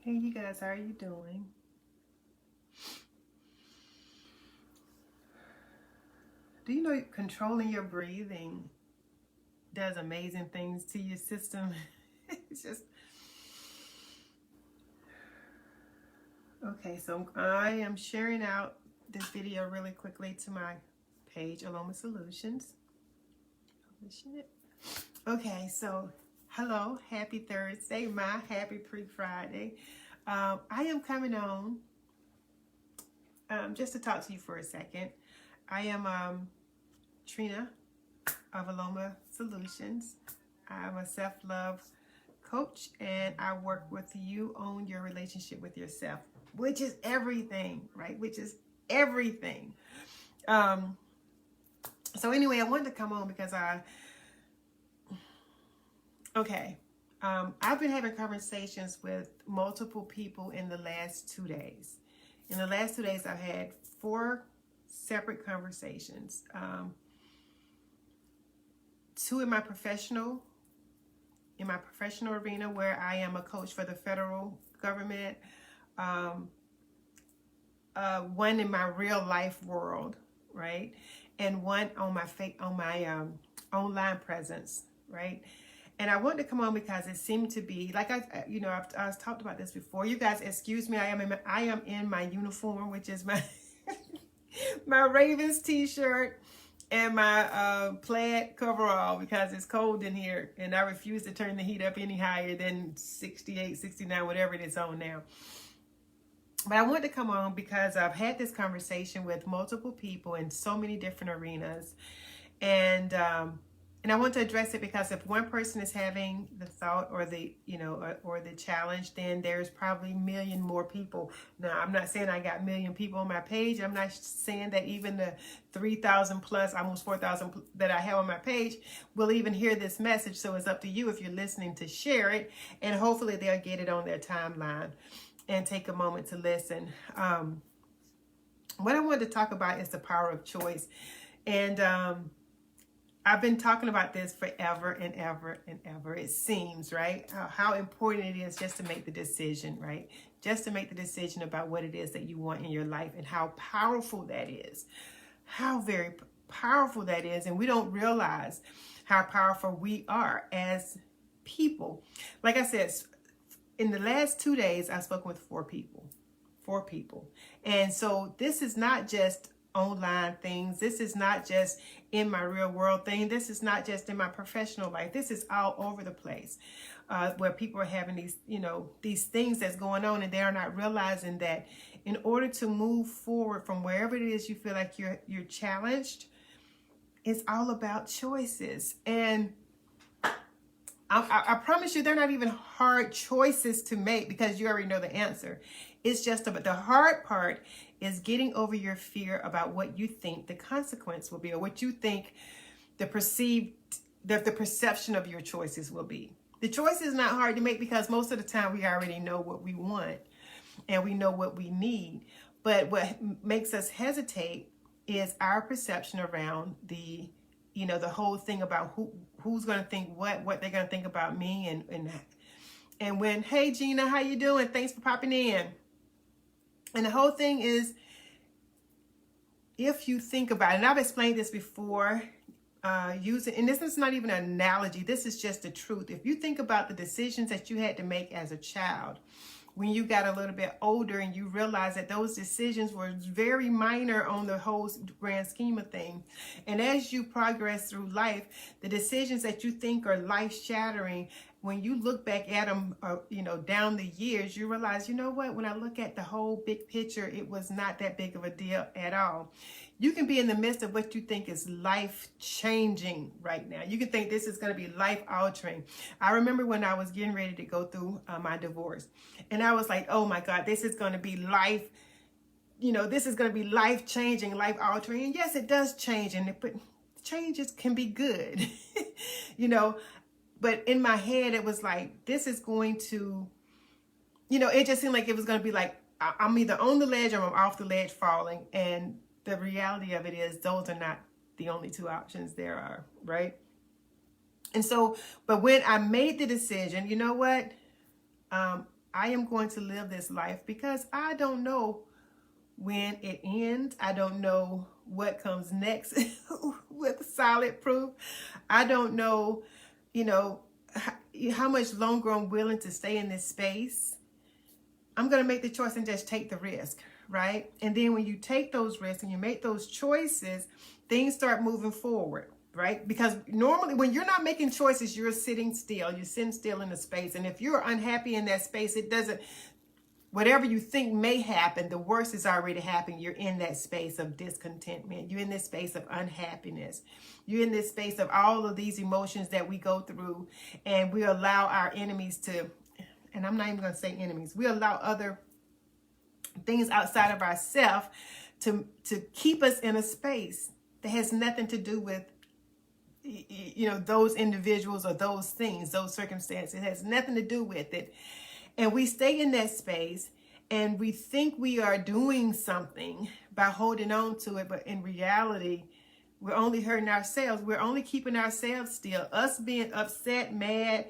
Hey, you guys, how are you doing? Do you know controlling your breathing does amazing things to your system? It's just okay. So I am sharing out this video really quickly to my page, Aloma Solutions. Publishing it. Okay, so hello, happy Thursday, my happy pre-Friday. I am coming on just to talk to you for a second. I am Trina of Aloma Solutions. I'm a self-love coach and I work with you on your relationship with yourself, which is everything, right? Which is everything. Um, so anyway, I wanted to come on because I've been having conversations with multiple people in the last 2 days. In the last 2 days, I've had 4 separate conversations. Two in my professional arena where I am a coach for the federal government, one in my real life world, right, and one on my online presence, right. And I wanted to come on because it seemed to be like I've talked about this before. You guys, excuse me. I am in my uniform, which is my my Ravens t-shirt and my plaid coverall because it's cold in here and I refuse to turn the heat up any higher than 68, 69, whatever it is on now. But I wanted to come on because I've had this conversation with multiple people in so many different arenas, and I want to address it because if one person is having the thought or the or the challenge, then there's probably a million more people. Now, I'm not saying I got a million people on my page. I'm not saying that even the 3,000 plus, almost 4,000 that I have on my page will even hear this message. So it's up to you if you're listening to share it, and hopefully they'll get it on their timeline and take a moment to listen. What I wanted to talk about is the power of choice. And I've been talking about this forever and ever and ever. It seems, right? How important it is just to make the decision, right? Just to make the decision about what it is that you want in your life and how powerful that is. How very powerful that is. And we don't realize how powerful we are as people. Like I said, in the last 2 days, I've spoken with 4 people. 4 people. And so this is not just online things. This is not just in my real world thing. This is not just in my professional life. This is all over the place where people are having these things that's going on, and they are not realizing that in order to move forward from wherever it is you feel like you're challenged, it's all about choices. And I promise you, they're not even hard choices to make because you already know the answer. It's just about the hard part is getting over your fear about what you think the consequence will be, or what you think the perception of your choices will be. The choice is not hard to make because most of the time we already know what we want and we know what we need. But what makes us hesitate is our perception around the whole thing about who's going to think what they're going to think about me, and when, hey Gina, how you doing? Thanks for popping in. And the whole thing is, if you think about it, and I've explained this before, and this is not even an analogy, this is just the truth. If you think about the decisions that you had to make as a child, when you got a little bit older and you realize that those decisions were very minor on the whole grand scheme of things. And as you progress through life, the decisions that you think are life-shattering, when you look back at them, down the years, you realize, you know what, when I look at the whole big picture, it was not that big of a deal at all. You can be in the midst of what you think is life-changing right now. You can think this is going to be life-altering. I remember when I was getting ready to go through my divorce, and I was like, oh my God, this is going to be this is going to be life-changing, life-altering. And yes, it does change, but changes can be good, But in my head, it was like, this is going to, it just seemed like it was going to be like, I'm either on the ledge or I'm off the ledge falling. And the reality of it is those are not the only 2 options there are, right? And so, but when I made the decision, you know what? I I am going to live this life because I don't know when it ends. I don't know what comes next with solid proof. I don't know, you know, how much longer I'm willing to stay in this space. I'm going to make the choice and just take the risk, right? And then when you take those risks and you make those choices, things start moving forward, right? Because normally when you're not making choices, you're sitting still. You're sitting still in a space. And if you're unhappy in that space, it doesn't, whatever you think may happen, the worst is already happening. You're in that space of discontentment. You're in this space of unhappiness. You're in this space of all of these emotions that we go through, and we allow our enemies to, and I'm not even going to say enemies, we allow other things outside of ourselves to keep us in a space that has nothing to do with, you know, those individuals or those things, those circumstances. It has nothing to do with it. And we stay in that space and we think we are doing something by holding on to it. But in reality, we're only hurting ourselves. We're only keeping ourselves still. Us being upset, mad,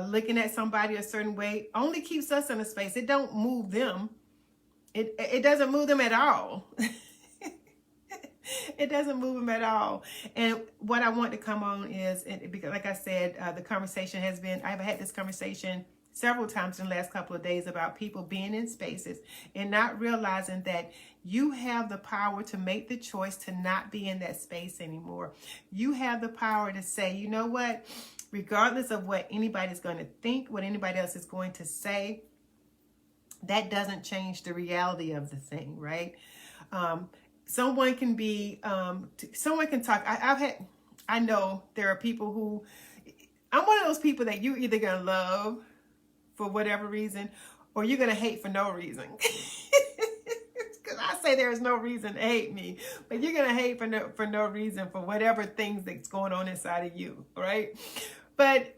looking at somebody a certain way only keeps us in a space. It don't move them. It doesn't move them at all. It doesn't move them at all. And what I want to come on is, because like I said, the conversation has been, I've had this conversation several times in the last couple of days about people being in spaces and not realizing that you have the power to make the choice to not be in that space anymore. You have the power to say, you know what, regardless of what anybody's going to think, what anybody else is going to say, that doesn't change the reality of the thing, right? Someone can be, someone can talk. I know there are people who, I'm one of those people that you either going to love for whatever reason, or you're going to hate for no reason. Because I say there is no reason to hate me, but you're going to hate for no reason for whatever things that's going on inside of you, right? But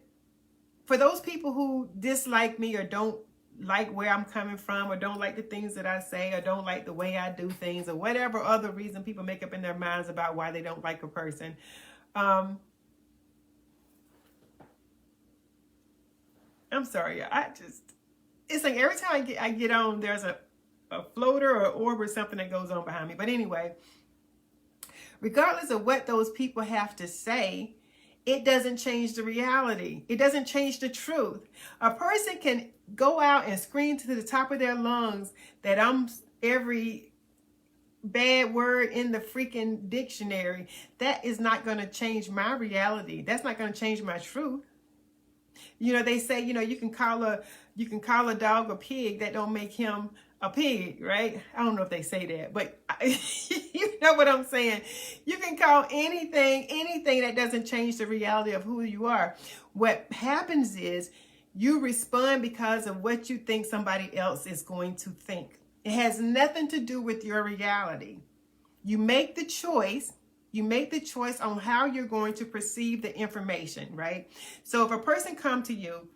for those people who dislike me or don't like where I'm coming from, or don't like the things that I say, or don't like the way I do things, or whatever other reason people make up in their minds about why they don't like a person, I'm sorry, it's like every time I get on, there's a floater or an orb or something that goes on behind me. But anyway, regardless of what those people have to say, it doesn't change the reality. It doesn't change the truth. A person can go out and scream to the top of their lungs that I'm every bad word in the freaking dictionary. That is not going to change my reality. That's not going to change my truth. You know, they say, you know, you can call a dog a pig. That don't make him a pig, right? I don't know if they say that, but you know what I'm saying. You can call anything that doesn't change the reality of who you are. What happens is you respond because of what you think somebody else is going to think. It has nothing to do with your reality. You make the choice. You make the choice on how you're going to perceive the information, right? So if a person come to you,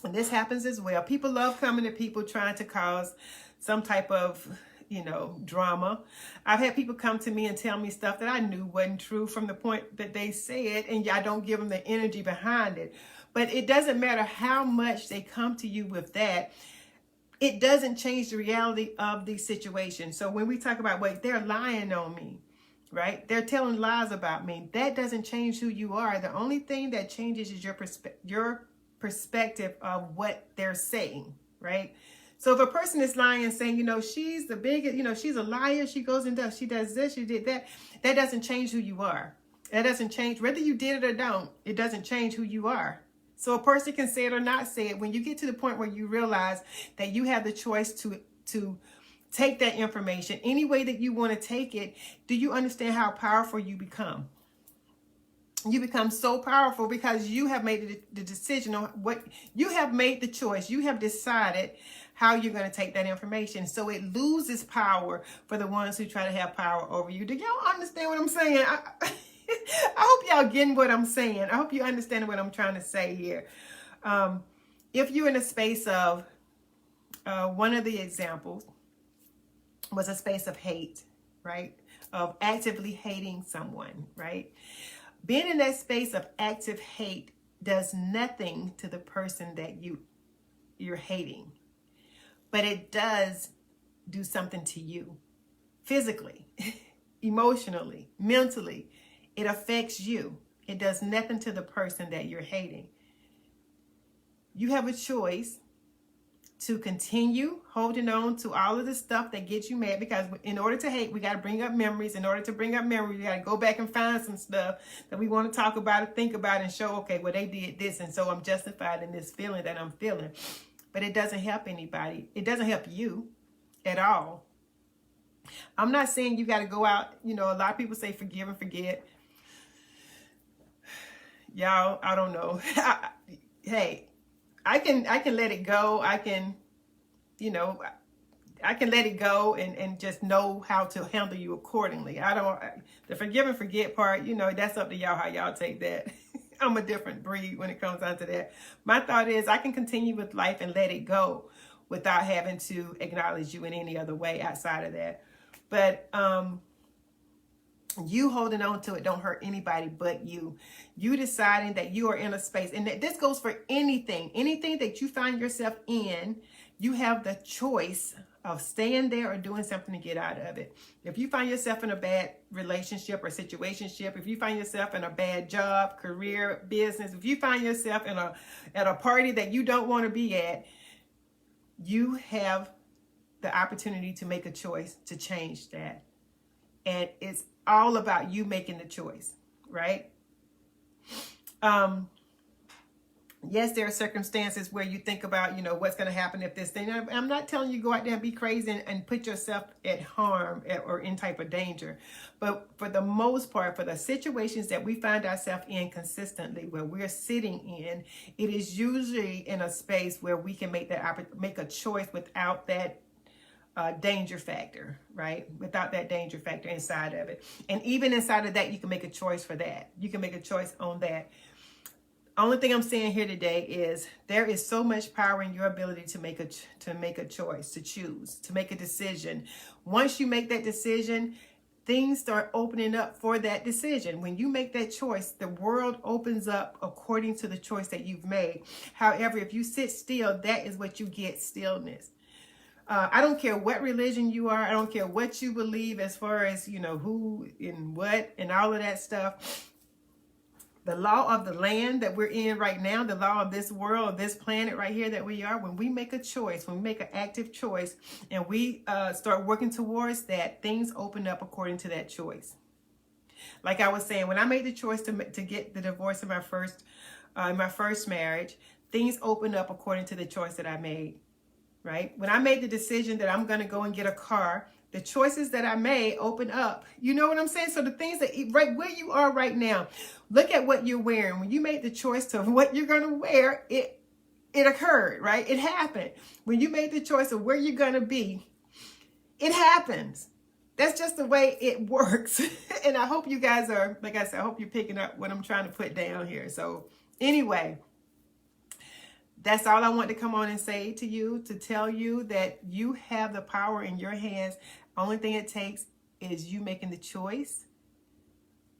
and this happens as well, people love coming to people trying to cause some type of, you know, drama. I've had people come to me and tell me stuff that I knew wasn't true from the point that they said, and I don't give them the energy behind it. But it doesn't matter how much they come to you with that. It doesn't change the reality of the situation. So when we talk about, wait, they're lying on me, right? They're telling lies about me. That doesn't change who you are. The only thing that changes is your perspective of what they're saying, right? So if a person is lying and saying, you know, she's the biggest, you know, she's a liar, she goes and does, she does this, she did that, that doesn't change who you are. That doesn't change, whether you did it or don't, it doesn't change who you are. So a person can say it or not say it. When you get to the point where you realize that you have the choice to take that information any way that you want to take it, do you understand how powerful you become? You become so powerful because you have made the decision on what you have made the choice. You have decided how you're going to take that information. So it loses power for the ones who try to have power over you. Do y'all understand what I'm saying? I hope y'all getting what I'm saying. I hope you understand what I'm trying to say here. If you're in a space of, one of the examples was a space of hate, right? Of actively hating someone, right? Being in that space of active hate does nothing to the person that you you're hating, but it does do something to you physically, emotionally, mentally. It affects you. It does nothing to the person that you're hating. You have a choice to continue holding on to all of the stuff that gets you mad, because in order to hate, we got to bring up memories. In order to bring up memories, we got to go back and find some stuff that we want to talk about and think about and show, okay, well, they did this, and so I'm justified in this feeling that I'm feeling. But it doesn't help anybody. It doesn't help you at all. I'm not saying you got to go out, a lot of people say forgive and forget. Y'all, I don't know. Hey, I can let it go. I can let it go and just know how to handle you accordingly. The forgive and forget part, that's up to y'all how y'all take that. I'm a different breed when it comes down to that. My thought is I can continue with life and let it go without having to acknowledge you in any other way outside of that. But you holding on to it don't hurt anybody but you. You deciding that you are in a space, and this goes for anything that you find yourself in. You have the choice of staying there or doing something to get out of it. If you find yourself in a bad relationship or situationship, if you find yourself in a bad job, career, business, if you find yourself at a party that you don't want to be at, you have the opportunity to make a choice to change that. And it's all about you making the choice, right? Yes, there are circumstances where you think about, what's going to happen if this thing. I'm not telling you go out there and be crazy and put yourself at harm or in type of danger. But for the most part, for the situations that we find ourselves in consistently, where we're sitting in, it is usually in a space where we can make a choice without that danger factor, right? Without that danger factor inside of it. And even inside of that, you can make a choice for that. You can make a choice on that. Only thing I'm saying here today is there is so much power in your ability to make a choice, to choose, to make a decision. Once you make that decision, things start opening up for that decision. When you make that choice, the world opens up according to the choice that you've made. However, if you sit still, that is what you get, stillness. I don't care what religion you are. I don't care what you believe as far as, who and what and all of that stuff. The law of the land that we're in right now, the law of this world, this planet right here that we are, when we make a choice, when we make an active choice and we start working towards that, things open up according to that choice. Like I was saying, when I made the choice to get the divorce in my first marriage, things opened up according to the choice that I made. Right? When I made the decision that I'm going to go and get a car, the choices that I made open up. You know what I'm saying? So the things that, right where you are right now, look at what you're wearing. When you made the choice of what you're going to wear, it occurred, right? It happened. When you made the choice of where you're going to be, it happens. That's just the way it works. And I hope you guys are, like I said, I hope you're picking up what I'm trying to put down here. So anyway, that's all I want to come on and say to you, to tell you that you have the power in your hands. Only thing it takes is you making the choice,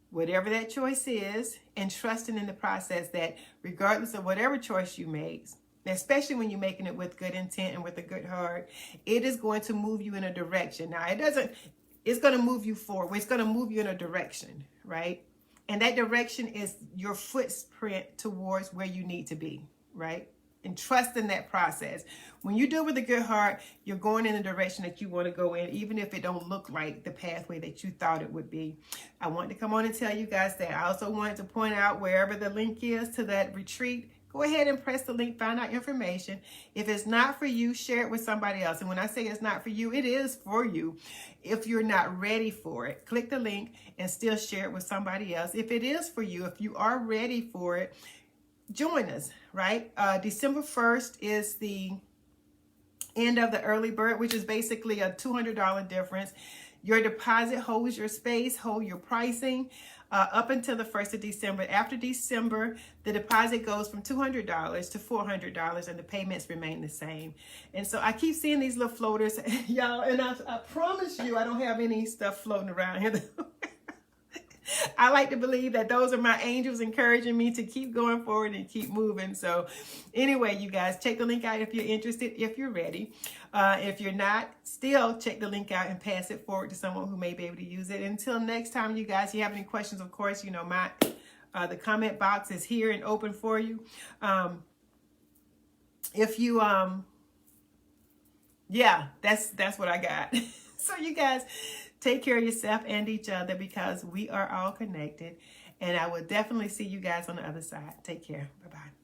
whatever that choice is, and trusting in the process that regardless of whatever choice you make, especially when you're making it with good intent and with a good heart, it is going to move you in a direction. Now, it's going to move you forward. It's going to move you in a direction, right? And that direction is your footprint towards where you need to be, right? And trust in that process. When you do it with a good heart, you're going in the direction that you want to go in, even if it don't look like the pathway that you thought it would be. I want to come on and tell you guys that. I also wanted to point out wherever the link is to that retreat, go ahead and press the link, find out information. If it's not for you, share it with somebody else. And when I say it's not for you, it is for you. If you're not ready for it, click the link and still share it with somebody else. If it is for you, if you are ready for it, join us, right? December 1st is the end of the early bird, which is basically a $200 difference. Your deposit holds your space, hold your pricing up until the 1st of December. After December, the deposit goes from $200 to $400 and the payments remain the same. And so I keep seeing these little floaters, y'all, and I promise you I don't have any stuff floating around here. I like to believe that those are my angels encouraging me to keep going forward and keep moving. So anyway, you guys, check the link out if you're interested, if you're ready. If you're not, still check the link out and pass it forward to someone who may be able to use it. Until next time, you guys, if you have any questions, of course, you know, the comment box is here and open for you. Yeah, that's what I got. So you guys, take care of yourself and each other, because we are all connected. And I will definitely see you guys on the other side. Take care. Bye-bye.